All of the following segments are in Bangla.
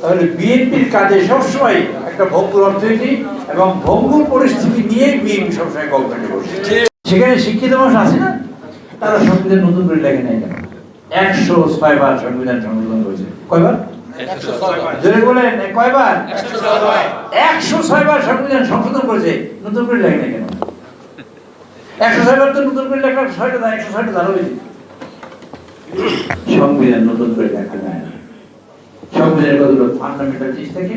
তাহলে বিএনপির কাজে সবসময় একটা ভঙ্গুর অর্থনীতি এবং ভঙ্গুর পরিস্থিতি নিয়ে বিএনপি সবসময় গভর্নমেন্টে বসে। সেখানে শিক্ষিত মানুষ আছে না, তারা সংবিধান নতুন করে লেখে নাই কেন? 106 বার সংবিধান সংশোধন করেছে। কয়বার? জোরে বলেন, কয়বার? 106 বার সংবিধান সংশোধন করেছে, নতুন করে লেখে নাই কেন? 106 বার তো নতুন করে লেখা 106টা ধারা হয়েছে। সংবিধান নতুন করে লেখা যায় না। সংবিধানের কতগুলো ফান্ডামেন্টাল জিনিস থাকে,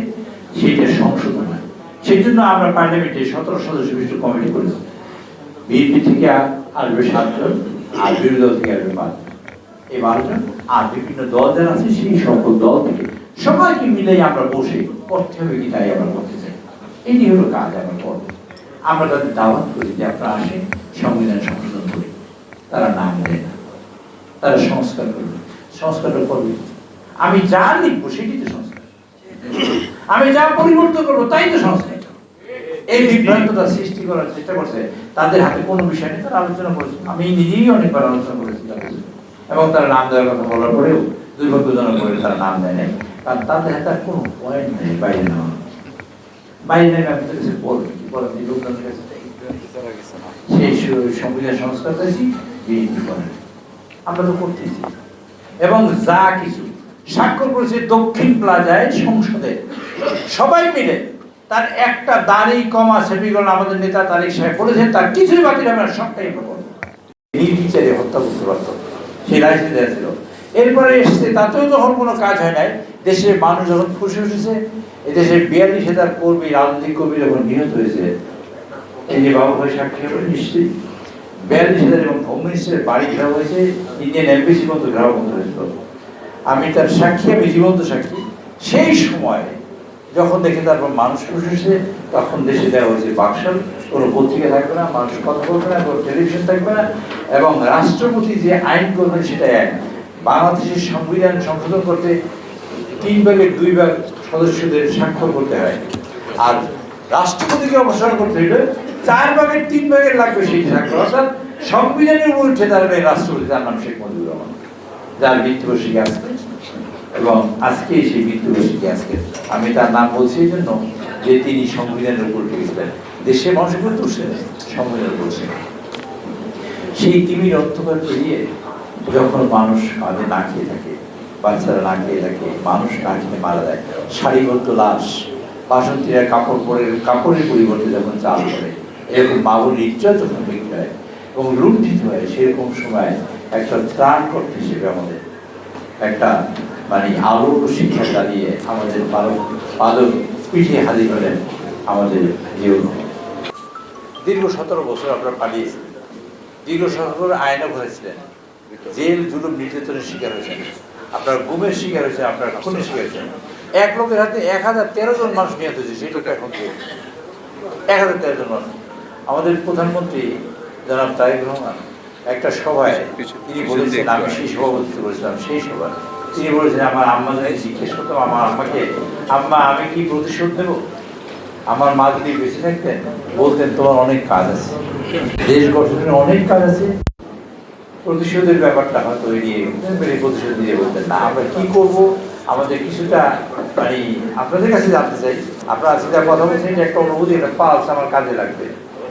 সেইটা সংশোধন হয়। সেই জন্য আমরা পার্লামেন্টে 17 সদস্য বিশিষ্ট কমিটি করেছি। বিএনপি থেকে আসবে 7 জন, আর বিরোধী দল থেকে আসবে 5 জন। এই 12 জন আর বিভিন্ন দল যারা আছে সেই সকল দল থেকে সবাইকে মিলে আমরা বসে করতে হবে কি তাই আমরা করতে চাই। এটি হলো কাজ আমরা করবো। আমরা তাদের দাওয়াত করি যে আপনারা আসেন, সংবিধান সংশোধন করি। তারা নাম দেয় না, তারা সংস্কার করবে। সংস্কারটা করবে, আমি যা লিখবো সেটি তো সংস্কার, আমি যা পরিবর্তন করবো তাই তো সংস্কার। এই বিভ্রান্ততা সৃষ্টি করার চেষ্টা করছে, তাদের হাতে কোনো বিষয় নেই, তারা আলোচনা করেছে। আমি নিজেই অনেকবার আলোচনা করেছি এবং তারা নাম দেওয়ার কথা বলার পরেও দুর্ভাগ্যজনক করে তারা নাম দেয় নাই, কারণ তাদের হাতে আর কোনো পয়েন্ট নেই বাইরে নেওয়া। বাইরে নেই আপনাদের কাছে বলবেন কি বলেন, লোকজনের কাছে সেই সংবিধান সংস্কার করেছি বিএনপি করেন, আমরা তো করতেছি। এবং যা কিছু স্বাক্ষর করেছে দক্ষিণ প্লাজায় সংসদে সবাই মিলে, তার একটা দাড়ি কমা সেপিগল আমাদের নেতা তারিক সাহেব বলেছেন তার কিছুই বাকি হবে না, সবটাই করবো। নির্বিচারে হত্যা করতে পারত, সেই রাজনীতি ছিল। এরপরে এসেছে, তাতেও যখন কোনো কাজ হয় নাই, দেশের মানুষ যখন খুশি উঠেছে, এদেশের 42,000 কর্মী, রাজনৈতিক কর্মী যখন নিহত হয়েছে, এই যে বাবু ভাই সাক্ষী হবে নিশ্চয়ই, 42,000 এবং হোম মিনিস্টারের বাড়ি ঘেরাও হয়েছে, ইন্ডিয়ান এমবেসি মতো ঘেরাও বন্ধ হয়েছিল। আমি তার সাক্ষী, আমি জীবন্ত সাক্ষী। সেই সময় যখন দেখে তারপর মানুষ খুশি, তখন দেশে দেওয়া হয়েছে বাকশাল, কোনো পত্রিকা থাকবে না, মানুষ কথা বলবে না, কোনো টেলিভিশন থাকবে না, এবং রাষ্ট্রপতি যে আইন করবেন সেটা এক। বাংলাদেশের সংবিধান সংশোধন করতে 3 ভাগের 2 ভাগ সদস্যদের স্বাক্ষর করতে হয়, আর রাষ্ট্রপতিকে অপসারণ করতে হলে 4 ভাগের 3 ভাগের লাগবে সেই স্বাক্ষর। অর্থাৎ সংবিধানের উল্টে দাঁড়াবে রাষ্ট্রপতি, তার নাম শেখ মুজিবুর রহমান, যার মৃত্যুবার্ষিকী আজকে, এবং আজকে সেই মৃত্যুবার্ষিকী আজকে। আমি তার নাম বলছি এই জন্য যে তিনি সংবিধানের উপর গেছিলেন, দেশের মানুষের উপর তুলছে, সংবিধানের বলছে। সেই তিমির অন্ধকার পেরিয়ে যখন মানুষ আমাদের না খেয়ে থাকে, বাচ্চারা না খেয়ে থাকে, মানুষ না খেয়ে মারা যায়, সারিবদ্ধ লাশ, বাসন্তীরা কাপড়ের পরিবর্তে যখন চাল করে, এরকম বাবুর ইজ্জত যখন বিক্রি হয় এবং লুণ্ঠিত হয়, সেরকম সময় একটা ত্রাণ করতে হিসেবে আমাদের একটা মানে আলোক শিক্ষা দাঁড়িয়ে আমাদের পাদক পিঠে হাজির হলেন আমাদের জীবন। দীর্ঘ 17 বছর আপনারা পালিয়েছিলেন, দীর্ঘ 17 আইনও করেছিলেন, জেল জুলুম নির্যাতনের শিকার হয়েছেন, আপনার গুমের শিকার হয়েছে, আপনার খুনের শিকার হয়েছেন। এক লোকের হাতে 1013 জন মানুষ নিহত হয়েছে, সেই লোকটা এখন 1013 জন মানুষ। আমাদের প্রধানমন্ত্রী জনাব তারেক রহমান একটা সভায় তিনি বলেছেন, আমি সেই সভাপতিত্ব করেছিলাম, সেই সভায় তিনি বলেছেন, আমার আম্মা যদি জিজ্ঞেস করতাম আমার আম্মাকে, আম্মা আমি কি প্রতিশোধ দেবো, আমার মা যদি বেঁচে থাকতেন বলতেন তোমার অনেক কাজ আছে, দেশ গঠনের অনেক কাজ আছে, প্রতিশোধের ব্যাপারটা হয়তো এড়িয়ে প্রতিশোধ দিয়ে বলতেন না। আমরা কি করব, আমাদের কিছুটা মানে আপনাদের কাছে জানতে চাই, আপনারা আজকে যা কথা বলছেন যে একটা অনুভূতি, একটা পালস আমার কাজে লাগবে,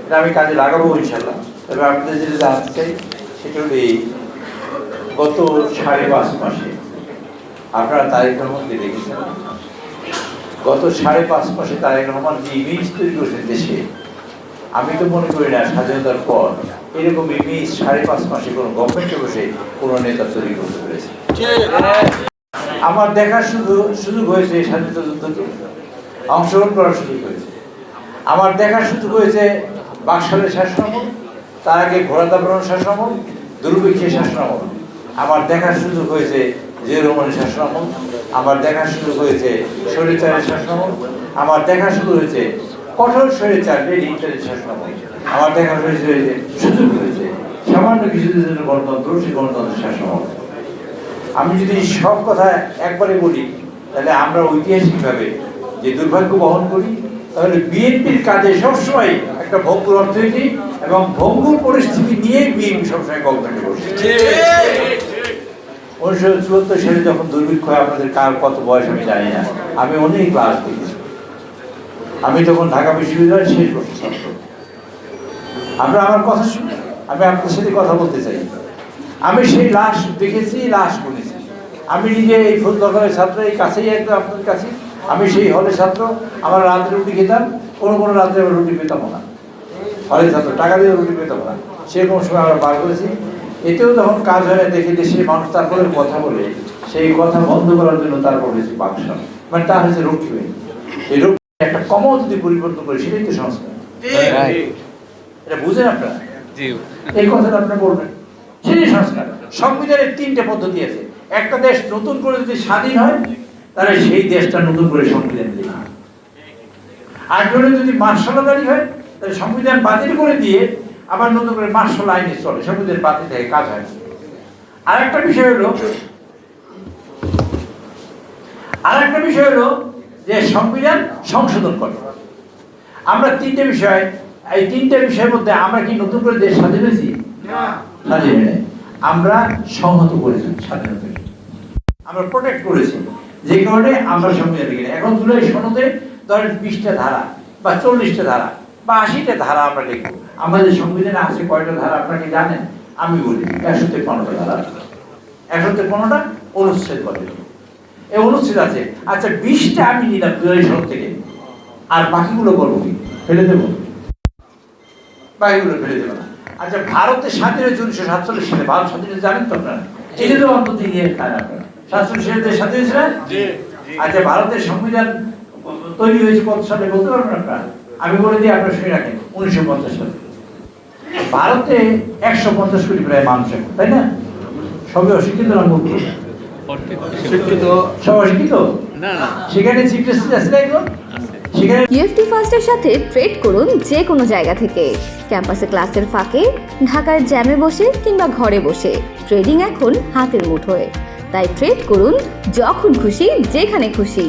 এটা আমি কাজে লাগাবো ইনশাল্লাহ। তবে আপনাদের যেটা জানতে চাই সেটা হলো এই, গত 5.5 মাসে আপনারা তারেক রহমানকে দেখেছেন, গত 5.5 মাসে তারেক রহমান যে ইমেজ তৈরি করেছেন দেশে, আমি তো মনে করি না স্বাধীনতার পর এরকম ইমেজ 5.5 মাসে কোনো গভর্নমেন্টে বসে কোনো নেতা তৈরি করতে পেরেছে। আমার দেখার সুযোগ হয়েছে স্বাধীনতা যুদ্ধকে, অংশগ্রহণ করার সুযোগ হয়েছে, আমার দেখার সুযোগ হয়েছে বাকশালের শাসনামল, তার আগে ঘোড়াদাবরণ শাসনামল, দুর্ভিক্ষের শাসনামল, আমার দেখার সুযোগ হয়েছে জিয়াউর রহমানের শাসনামল, আমার দেখার সুযোগ হয়েছে স্বৈরাচারের শাসনামল, আমার দেখার সুযোগ হয়েছে কঠোর স্বৈরাচার ইন্টারের শাসনামল, আমার দেখার সুযোগ হয়েছে সামান্য কিছুদের জন্য গণতন্ত্র, সেই গণতন্ত্রের শাসনামল। আমি যদি সব কথা একবারে বলি তাহলে আমরা ঐতিহাসিকভাবে যে দুর্ভাগ্য বহন করি, তাহলে বিএনপির কাজে সবসময় একটা ভঙ্গুর অর্থনীতি এবং ভঙ্গুর পরিস্থিতি নিয়ে বিএনপি সবসময় গভর্নমেন্টে বসে। 1974 সালে যখন দুর্ভিক্ষ হয়, আপনাদের কার কত বয়স আমি জানি না, আমি অনেক ক্লাস দেখেছি। আমি তখন ঢাকা বিশ্ববিদ্যালয়ের শেষ বর্ষের ছাত্র। আপনারা আমার কথা শুনে আমি আপনাদের সাথে কথা বলতে চাই। আমি সেই লাশ দেখেছি, লাশ শুনেছি। আমি নিজে এই ফুলদরকারের ছাত্র, এই কাছেই একদম আপনাদের কাছে। আমি সেই হলের ছাত্র। আমার রাত্রে রুটি খেতাম, কোনো রাত্রে আমরা রুটি পেতাম না। হলের ছাত্র, টাকা দিয়ে রুটি পেতাম না, সেরকম সময় আমরা বার করেছি। এতেও যখন কাজ হয় দেখে দেশের মানুষ তারপরে কথা বলে, সেই কথা বন্ধ করার জন্য তারপর হয়েছে বাকশাল, মানে তা হয়েছে রক্ষী বাহিনী। এই রক্ষী একটা কমও যদি পরিবর্তন করে, সেটাই তো সংস্কার। এটা বুঝেন আপনারা? এই কথাটা আপনারা বলবেন, সেটাই সংস্কার। সংবিধানের 3টে পদ্ধতি আছে। একটা দেশ নতুন করে যদি স্বাধীন হয়, তাহলে সেই দেশটা নতুন করে সংবিধান দিয়ে, আর যদি মার্শাল জারি হয়, তাহলে সংবিধান বাতিল করে দিয়ে আবার নতুন করে মার্শাল আইনে চলে, সংবিধান বাতিল থেকে কাজ হয়। আর একটা বিষয় হলো যে সংবিধান সংশোধন করে। আমরা 3টে বিষয়, এই 3টে বিষয়ের মধ্যে আমরা কি নতুন করে দেশ স্বাধীন হয়েছি? স্বাধীন নেই, আমরা সংহত করেছি স্বাধীনতাকে, আমরা প্রোটেক্ট করেছি, যে কারণে আমরা সংবিধান লিখি। এখন জুলাই সনদে ধরেন 20টা ধারা বা 40টা ধারা বা 80টা ধারা আমরা লিখবো। আমাদের সংবিধানে আছে কয়টা ধারা আপনাকে জানেন? আমি বলি 153টা ধারা, 153টা অনুচ্ছেদ বলে, এই অনুচ্ছেদ আছে। আচ্ছা 20টা আমি নিলাম জুলাই সনদ থেকে, আর বাকিগুলো বলবো কি ফেলে দেবো? বাকিগুলো ফেলে দেবো না। আচ্ছা ভারতের স্বাধীন হয়েছে 1947 সালে, ভারত স্বাধীন জানেন তো আপনারা? এটা তো অন্তত ইয়ে খায় আপনারা, 47 সালে স্বাধীন হয়েছে না? আচ্ছা ভারতের সংবিধান তৈরি হয়েছে কত সালে বলতে পারবেন আপনারা? আমি বলে দিই, আপনারা শুনে রাখেন, 1950 সালে। ভারতে 150 কোটি প্রায় মানুষ এখন, তাই না? সবাই অশিক্ষিত না? শিক্ষিত, সব অশিক্ষিত না। সেখানে চিফ জাস্টিস আছে না একজন? ইউএফটি ফার্স্টের সাথে ট্রেড করুন যে কোনো জায়গা থেকে। ক্যাম্পাসে ক্লাসের ফাঁকে, ঢাকার জ্যামে বসে কিংবা ঘরে বসে, ট্রেডিং এখন হাতের মুঠোয়। তাই ট্রেড করুন যখন খুশি, যেখানে খুশি।